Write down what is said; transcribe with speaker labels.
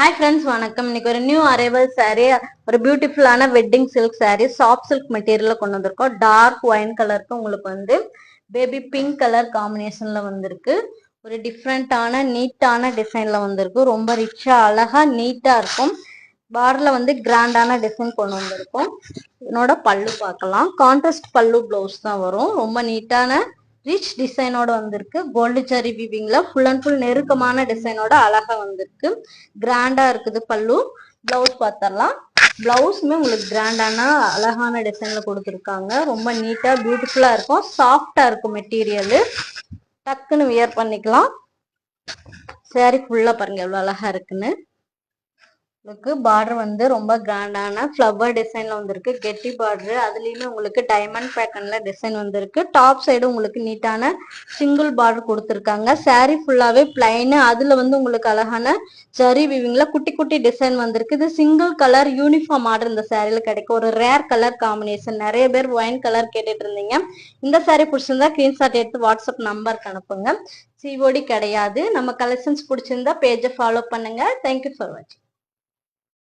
Speaker 1: Hi friends, வணக்கம். இன்னைக்கு ஒரு நியூ அரைவல் சாரீ, ஒரு பியூட்டிஃபுல்லான wedding silk sari, soft silk மெட்டீரியல்ல கொண்டு வந்திருக்கோம். டார்க் ஒயின் கலருக்கு உங்களுக்கு வந்து பேபி பிங்க் கலர் காம்பினேஷன்ல வந்திருக்கு. ஒரு டிஃப்ரெண்டான நீட்டான டிசைன்ல வந்திருக்கு. ரொம்ப ரிச்சா அழகா நீட்டா இருக்கும். பார்டர்ல வந்து கிராண்டான டிசைன் கொண்டு வந்திருக்கும். என்னோட பல்லு பார்க்கலாம். கான்ட்ராஸ்ட் பல்லு பிளவுஸ் தான் வரும். ரொம்ப நீட்டான ரிச் டிசைனோட வந்திருக்கு. கோல்டு ஜரி வீவிங்ல ஃபுல் அண்ட் ஃபுல் நெருக்கமான டிசைனோட அழகா வந்திருக்கு. கிராண்டா இருக்குது பல்லு. பிளவுஸ் பார்த்தரலாம். பிளவுஸுமே உங்களுக்கு கிராண்டான அழகான டிசைன்ல கொடுத்துருக்காங்க. ரொம்ப நீட்டா பியூட்டிஃபுல்லா இருக்கும். சாஃப்டா இருக்கும் மெட்டீரியல். டக்குன்னு வியர் பண்ணிக்கலாம். சாரி ஃபுல்லா பாருங்க எவ்வளவு அழகா இருக்குன்னு. உங்களுக்கு பார்டர் வந்து ரொம்ப கிராண்டான ஃப்ளவர் டிசைன்ல வந்திருக்கு. கெட்டி பார்டர், அதுலயுமே உங்களுக்கு டைமண்ட் பேட்டர்ன்ல டிசைன் வந்திருக்கு. டாப் சைடு உங்களுக்கு நீட்டான சிங்கிள் பார்டர் கொடுத்துருக்காங்க. சாரி ஃபுல்லாவே பிளைன், அதுல வந்து உங்களுக்கு அழகான ஜரி வீவிங்ல குட்டி குட்டி டிசைன் வந்திருக்கு. இது சிங்கிள் கலர் யூனிஃபார்ம் ஆர்டர் இந்த சாரில கிடைக்கும். ஒரு ரேர் கலர் காம்பினேஷன். நிறைய பேர் ஒயின் கலர் கேட்டுட்டு இருந்தீங்க. இந்த சாரி பிடிச்சிருந்தா ஸ்கிரீன்ஷாட் எடுத்து வாட்ஸ்அப் நம்பருக்கு அனுப்புங்க. சிஓடி கிடையாது. நம்ம கலெக்ஷன்ஸ் பிடிச்சிருந்தா பேஜை ஃபாலோ பண்ணுங்க. தேங்க்யூ ஃபார் வாட்சிங்.